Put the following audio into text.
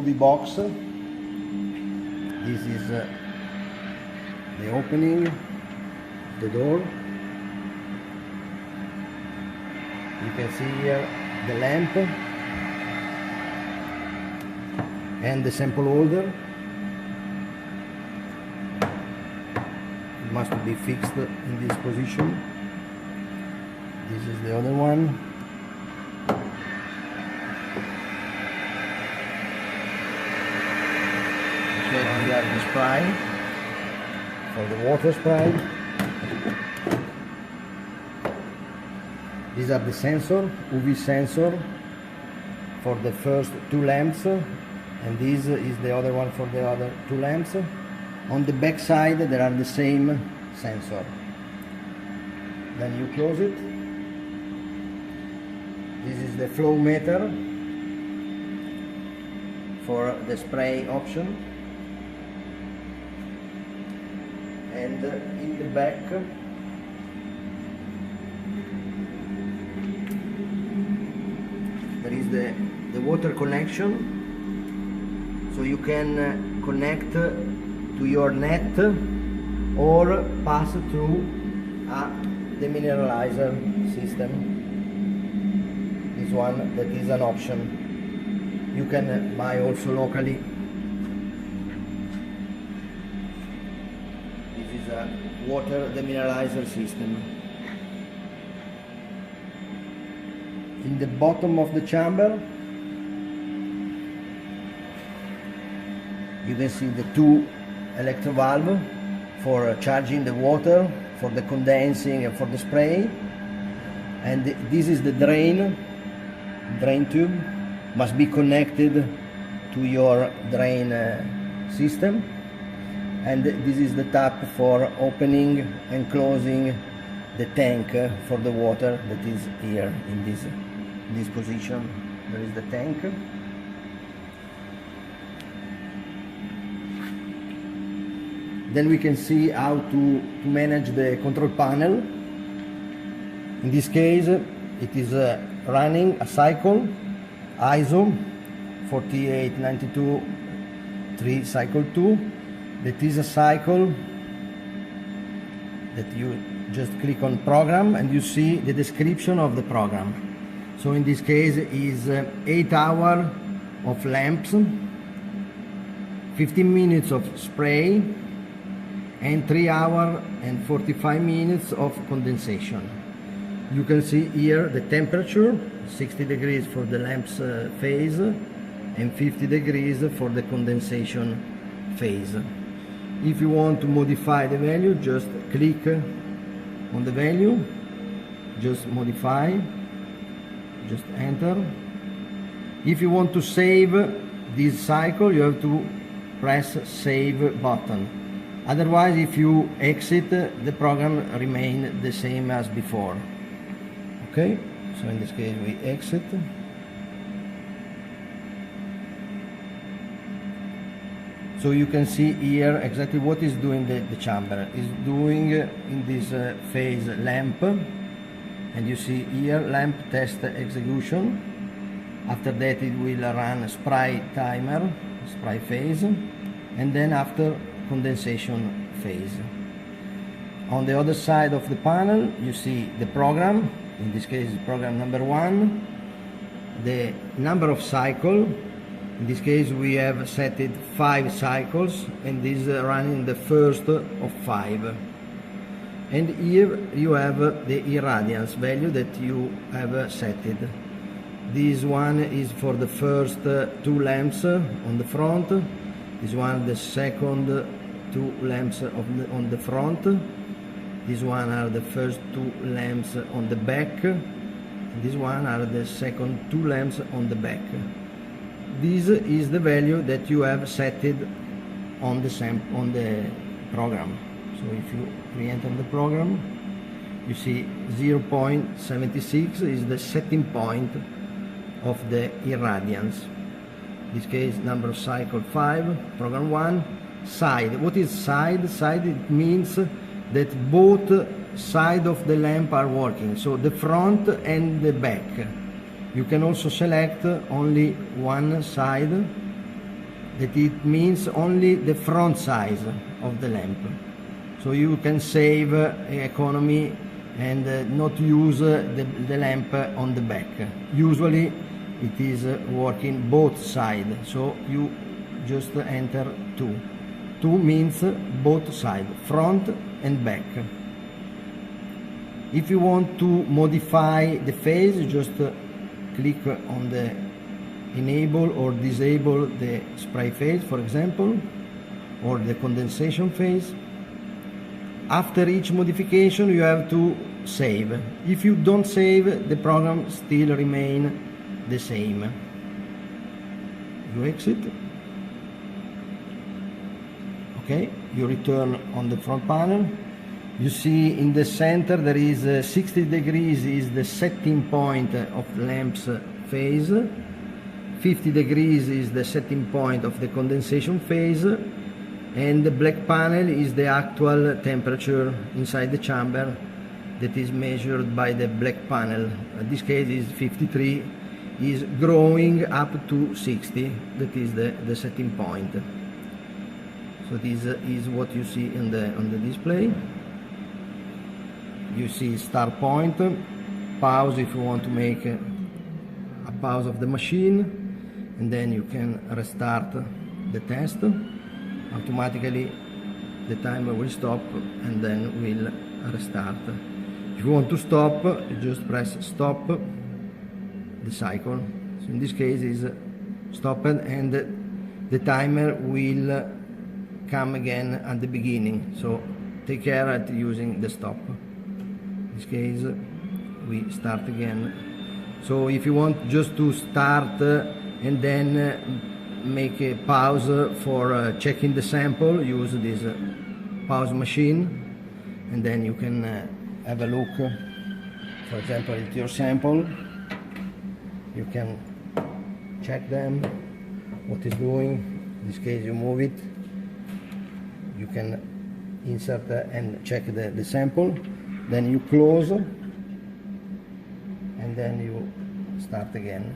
UV box. This is the opening, the door. You can see here the lamp and the sample holder. It must be fixed in this position. This is the other one. Okay, we have the spray for the water spray. These are the sensor, UV sensor for the first two lamps, and this is the other one for the other two lamps. On the back side there are the same sensor. Then you close it. This is the flow meter for the spray option. And in the back there is the water connection, so you can connect to your net or pass through a demineralizer system. This one, that is an option. You can buy also locally. This is a water demineralizer system. In the bottom of the chamber you can see the two electro valve for charging the water, for the condensing and for the spray. And this is the drain tube, must be connected to your drain system. And this is the tap for opening and closing the tank for the water that is here in this position. There is the tank. Then we can see how to manage the control panel. In this case it is running a cycle ISO 4892 3 cycle 2. That is a cycle that you just click on program and you see the description of the program. So in this case is 8 hours of lamps, 15 minutes of spray, and 3 hours and 45 minutes of condensation. You can see here the temperature, 60 degrees for the lamps phase and 50 degrees for the condensation phase. If you want to modify the value, just click on the value, just modify, just enter. If you want to save this cycle, you have to press save button. Otherwise, if you exit, the program remains the same as before. Okay, so in this case we exit. So you can see here exactly what is doing the chamber. Is doing in this phase lamp, and you see here lamp test execution. After that it will run a spray timer, spray phase, and then after condensation phase. On the other side of the panel you see the program, in this case program number 1, the number of cycle. In this case we have set it 5 cycles, and this is running the first of 5. And here you have the irradiance value that you have set it. This one is for the first 2 lamps on the front. This one the second 2 lamps on the front. This one are the first 2 lamps on the back. This one are the second 2 lamps on the back. This is the value that you have set it on the program. So if you re-enter the program, you see 0.76 is the setting point of the irradiance. In this case, number of cycle 5, program 1. Side. What is side? Side, it means that both sides of the lamp are working, so the front and the back. You can also select only one side that it means only the front size of the lamp. So you can save economy and not use the lamp on the back. Usually it is working both sides, so you just enter 2. 2 means both sides, front and back. If you want to modify the phase, just click on the enable or disable the spray phase, for example, or the condensation phase. After each modification you have to save. If you don't save, the program still remain the same. You exit. Okay, you return on the front panel. You see in the center there is 60 degrees is the setting point of the lamp's phase. 50 degrees is the setting point of the condensation phase, and the black panel is the actual temperature inside the chamber that is measured by the black panel. In this case is 53, is growing up to 60, that is the setting point. So this is what you see on the display. You see start point, pause if you want to make a pause of the machine, and then you can restart the test. Automatically the timer will stop and then will restart. If you want to stop, you just press stop the cycle. So in this case is stopped, and the timer will come again at the beginning, so take care at using the stop. In this case we start again. So if you want just to start and then make a pause for checking the sample, use this pause machine, and then you can have a look, for example, at your sample. You can check them, what is doing. In this case you move it, you can insert and check the sample, then you close and then you start again.